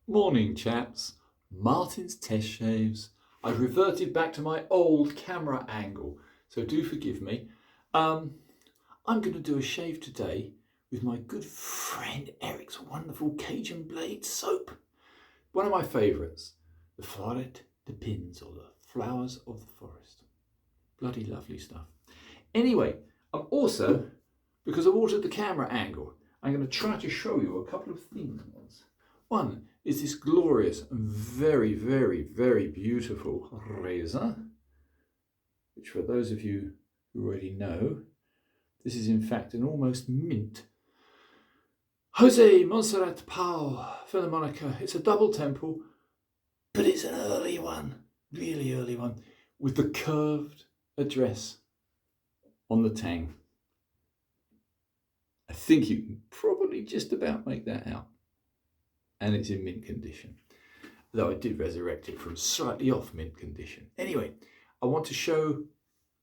Morning chaps, Martin's Test Shaves. I've reverted back to my old camera angle, so do forgive me. I'm going to do a shave today with my good friend Eric's wonderful Cajun Blade soap. One of my favourites, the Floret de Pins, or the Flowers of the Forest. Bloody lovely stuff. Anyway, I'm also, because I've altered the camera angle, I'm going to try to show you a couple of things. One is this glorious and very, very, very beautiful razor, which for those of you who already know, this is in fact an almost mint Jose Montserrat Pau Filarmonica. It's a double temple, but it's an early one, really early one, with the curved address on the tang. I think you can probably just about make that out. And it's in mint condition, though I did resurrect it from slightly off mint condition. Anyway, I want to show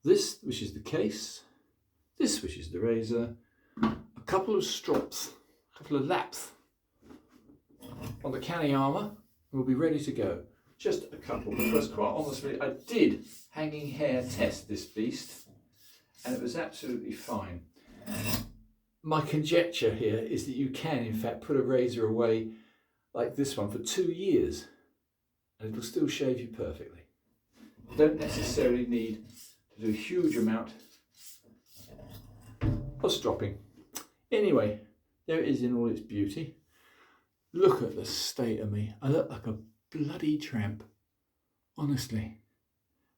this, which is the case, this, which is the razor, a couple of strops, a couple of laps on the canny armour, and we'll be ready to go. Just a couple, because quite honestly, I did hanging hair test this beast, and it was absolutely fine. My conjecture here is that you can, in fact, put a razor away like this one for 2 years and it'll still shave you perfectly. You don't necessarily need to do a huge amount of stropping. Anyway, there it is in all its beauty. Look at the state of me. I look like a bloody tramp. Honestly,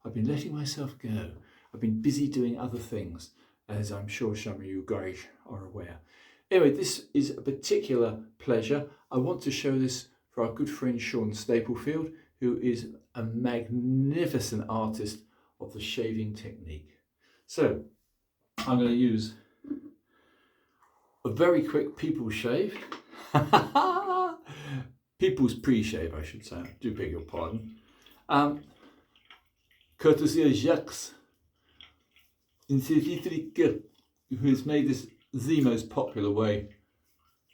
I've been letting myself go. I've been busy doing other things, as I'm sure some of you guys are aware. Anyway, this is a particular pleasure. I want to show this for our good friend Sean Staplefield, who is a magnificent artist of the shaving technique. So I'm going to use a very quick people's shave. People's pre-shave, I should say. I do beg your pardon. Courtesy of Jacques in Filly14, who has made this the most popular way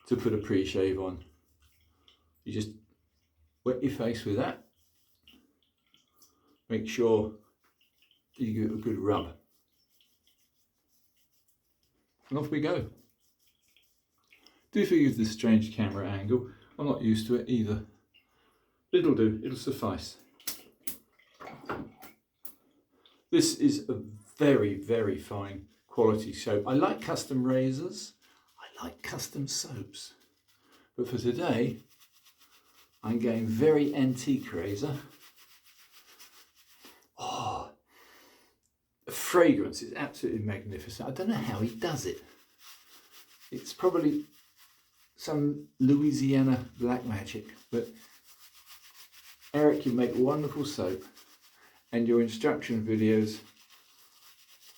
to put a pre-shave on. You just wet your face with that. Make sure you give it a good rub. And off we go. Do forgive this strange camera angle. I'm not used to it either. But it'll do, it'll suffice. This is a very, very fine quality soap. I like custom razors, I like custom soaps, but for today I'm going very antique razor. Oh, the fragrance is absolutely magnificent. I don't know how he does it. It's probably some Louisiana black magic, but Eric, you make wonderful soap, and your instruction videos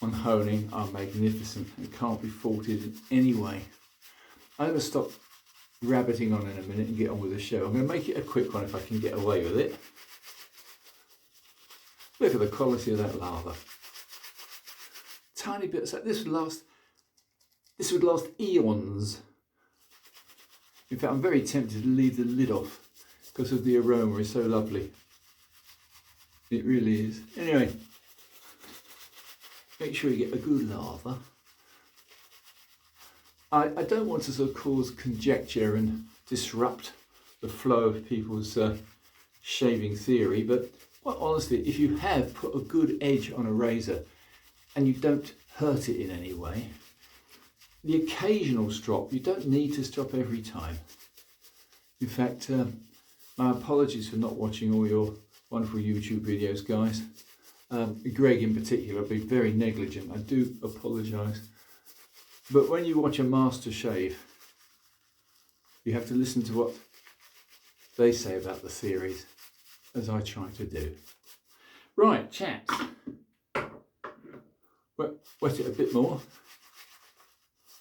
on honing are magnificent and can't be faulted in any way. I'm going to stop rabbiting on in a minute and get on with the show. I'm going to make it a quick one if I can get away with it. Look at the quality of that lather. Tiny bits. This would last eons. In fact, I'm very tempted to leave the lid off because of the aroma is so lovely. It really is. Anyway, make sure you get a good lather. I don't want to sort of cause conjecture and disrupt the flow of people's shaving theory, but quite honestly, if you have put a good edge on a razor and you don't hurt it in any way, the occasional strop, you don't need to strop every time. In fact, my apologies for not watching all your wonderful YouTube videos, guys. Greg in particular, I've been very negligent. I do apologise. But when you watch a master shave, you have to listen to what they say about the theories, as I try to do. Right, chaps. Wet it a bit more,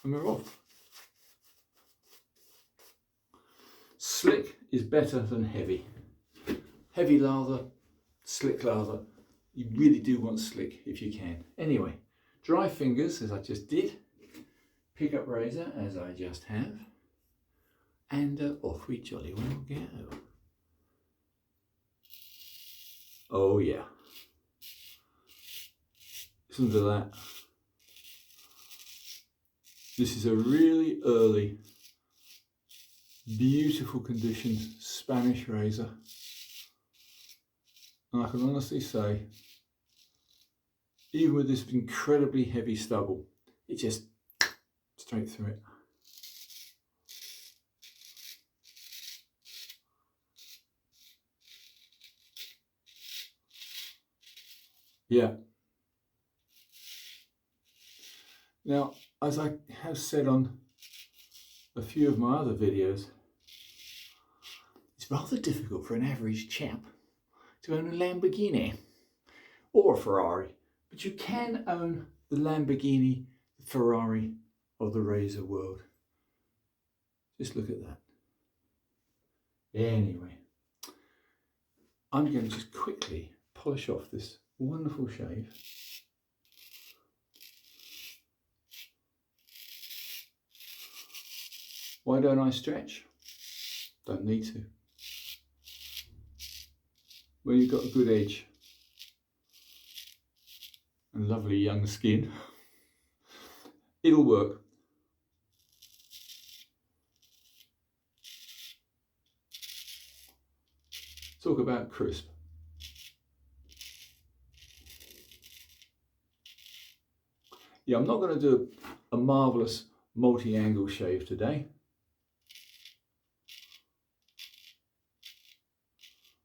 and we're off. Slick is better than heavy. Heavy lather, slick lather. You really do want slick if you can. Anyway, dry fingers as I just did. Pick up razor as I just have. And off we jolly well go. Oh yeah. Listen to that. This is a really early, beautiful condition Spanish razor. And I can honestly say, even with this incredibly heavy stubble, it just straight through it. Yeah. Now, as I have said on a few of my other videos, it's rather difficult for an average chap to own a Lamborghini or a Ferrari, but you can own the Lamborghini, the Ferrari of the razor world. Just look at that. Anyway, I'm going to just quickly polish off this wonderful shave. Why don't I stretch? Don't need to. When you've got a good edge and lovely young skin, it'll work. Talk about crisp. Yeah, I'm not going to do a marvellous multi-angle shave today.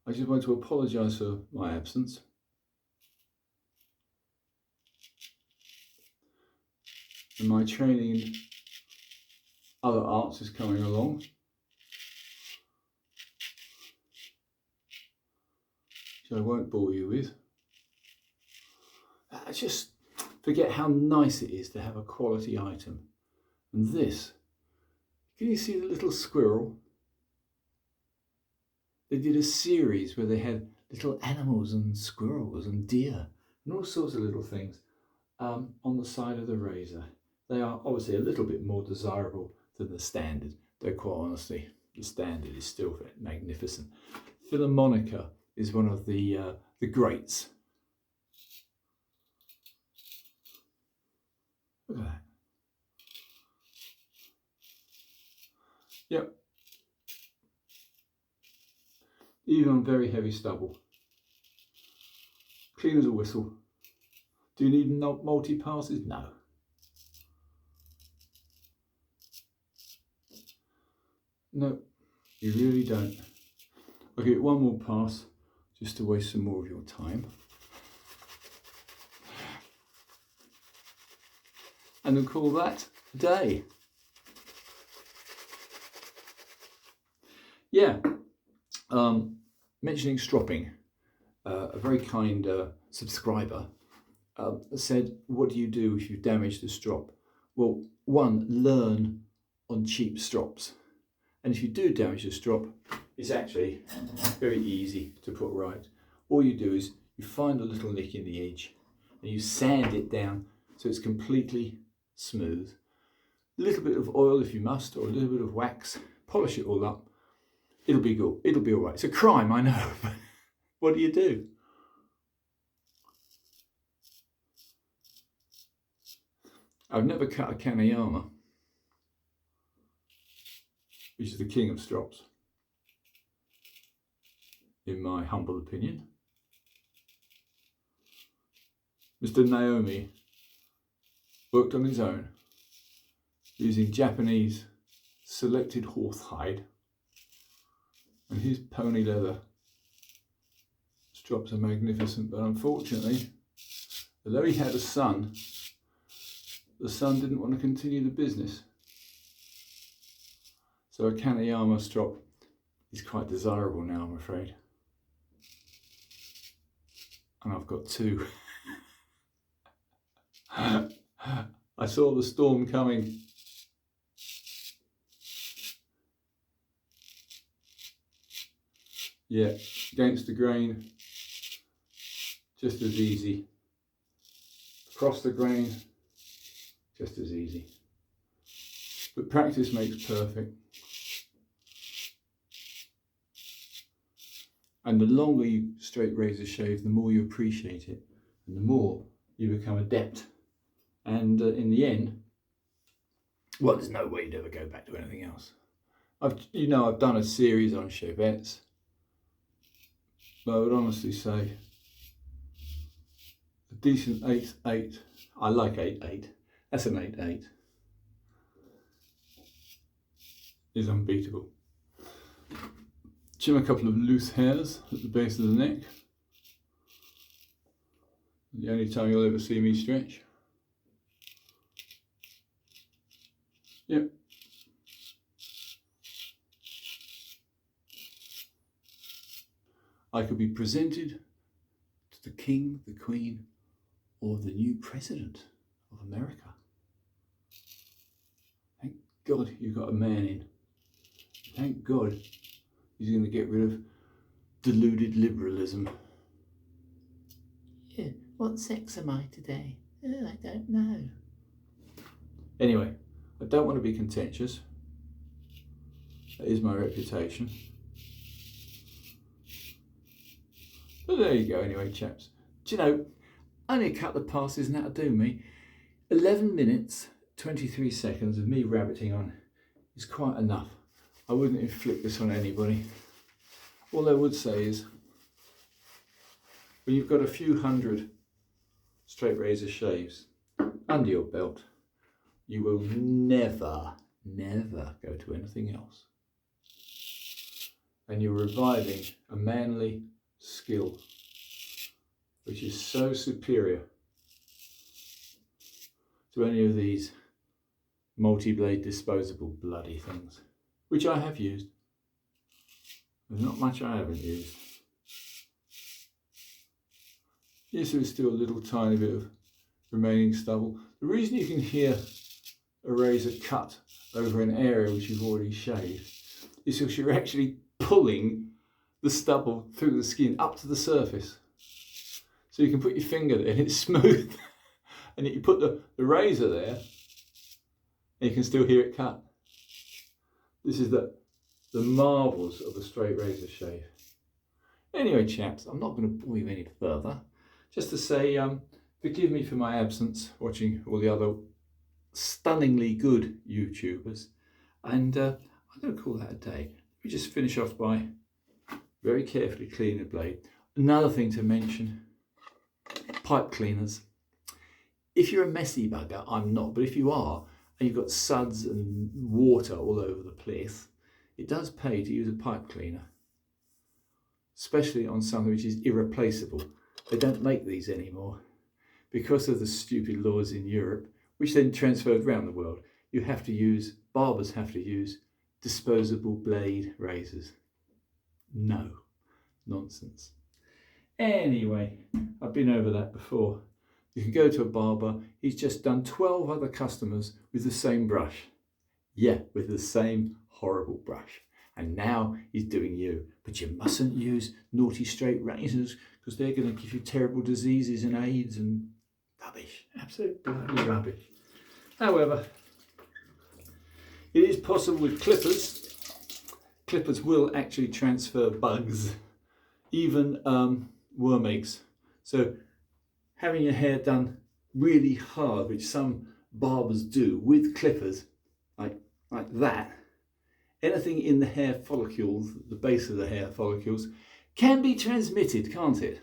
I just want to apologise for my absence. And my training in other arts is coming along. So I won't bore you with. I just forget how nice it is to have a quality item. And this, can you see the little squirrel? They did a series where they had little animals and squirrels and deer and all sorts of little things on the side of the razor. They are obviously a little bit more desirable than the standard, though quite honestly, the standard is still magnificent. Filarmonica is one of the greats. Look at that. Yep. Even on very heavy stubble. Clean as a whistle. Do you need multi-passes? No. No, you really don't. I'll give it one more pass just to waste some more of your time. And we'll call that a day. Yeah, mentioning stropping, a very kind subscriber said, what do you do if you damage the strop? Well, one, learn on cheap strops. And if you do damage the strop, it's actually very easy to put right. All you do is you find a little nick in the edge and you sand it down so it's completely smooth. A little bit of oil if you must, or a little bit of wax, polish it all up. It'll be good, it'll be all right. It's a crime, I know, but what do you do? I've never cut a kaneyama, which is the king of strops, in my humble opinion. Mr. Naomi worked on his own, using Japanese selected horsehide, and his pony leather strops are magnificent, but unfortunately, although he had a son, the son didn't want to continue the business. So a kaneyama strop is quite desirable now, I'm afraid. And I've got two. I saw the storm coming. Yeah, against the grain, just as easy. Across the grain, just as easy. But practice makes perfect. And the longer you straight razor shave, the more you appreciate it, and the more you become adept. And in the end, well, there's no way you'd ever go back to anything else. I've done a series on chavettes, but I would honestly say a decent 8/8. I like 8/8. That's an 8/8. Is unbeatable. Trim a couple of loose hairs at the base of the neck. The only time you'll ever see me stretch. Yep. I could be presented to the King, the Queen, or the new President of America. Thank God you got a man in. Thank God he's going to get rid of deluded liberalism. Yeah, what sex am I today? Oh, I don't know. Anyway, I don't want to be contentious. That is my reputation. But there you go anyway, chaps. Do you know, only a couple of passes and that'll do me. 11 minutes, 23 seconds of me rabbiting on is quite enough. I wouldn't inflict this on anybody. All I would say is, when you've got a few hundred straight razor shaves under your belt, you will never go to anything else. And you're reviving a manly skill which is so superior to any of these multi-blade disposable bloody things, which I have used. There's not much I haven't used. Yes, there's still a little tiny bit of remaining stubble. The reason you can hear a razor cut over an area which you've already shaved is because you're actually pulling the stubble through the skin up to the surface. So you can put your finger there and it's smooth. And you put the razor there and you can still hear it cut. This is the marvels of a straight razor shave. Anyway, chaps, I'm not going to bore you any further. Just to say, forgive me for my absence watching all the other stunningly good YouTubers. And I'm going to call that a day. We just finish off by very carefully cleaning the blade. Another thing to mention, pipe cleaners. If you're a messy bugger, I'm not, but if you are, and you've got suds and water all over the place, it does pay to use a pipe cleaner, especially on something which is irreplaceable. They don't make these anymore because of the stupid laws in Europe, which then transferred around the world. Barbers have to use disposable blade razors. No, nonsense. Anyway, I've been over that before. You can go to a barber, he's just done 12 other customers with the same brush. Yeah, with the same horrible brush. And now he's doing you. But you mustn't use naughty straight razors because they're going to give you terrible diseases and AIDS and rubbish. Absolute bloody rubbish. However, it is possible with clippers. Clippers will actually transfer bugs, even worm eggs. So having your hair done really hard, which some barbers do with clippers, like that, anything in the hair follicles, the base of the hair follicles, can be transmitted, can't it?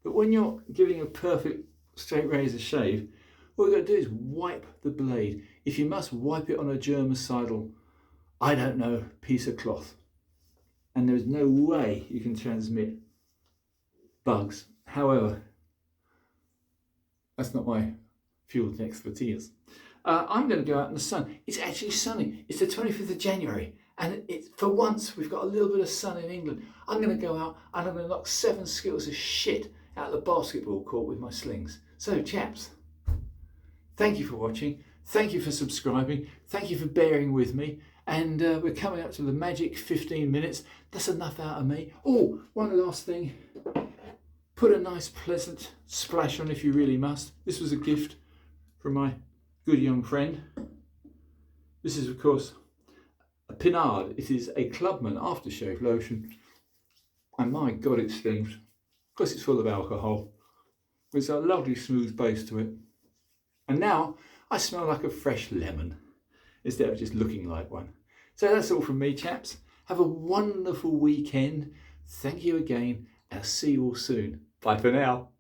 But when you're giving a perfect straight razor shave, all you've got to do is wipe the blade. If you must, wipe it on a germicidal, I don't know, piece of cloth. And there's no way you can transmit bugs. However, that's not my field of expertise. I'm going to go out in the sun. It's actually sunny. It's the 25th of January. And for once, we've got a little bit of sun in England. I'm going to go out and I'm going to knock 7 skittles of shit out of the basketball court with my slings. So, chaps, thank you for watching. Thank you for subscribing. Thank you for bearing with me. And we're coming up to the magic 15 minutes. That's enough out of me. Oh, one last thing. Put a nice pleasant splash on if you really must. This was a gift from my good young friend. This is, of course, a Pinard. It is a Clubman aftershave lotion. And my God, it steams. Because it's full of alcohol. There's a lovely smooth base to it. And now I smell like a fresh lemon instead of just looking like one. So that's all from me, chaps. Have a wonderful weekend. Thank you again, and I'll see you all soon. Bye for now.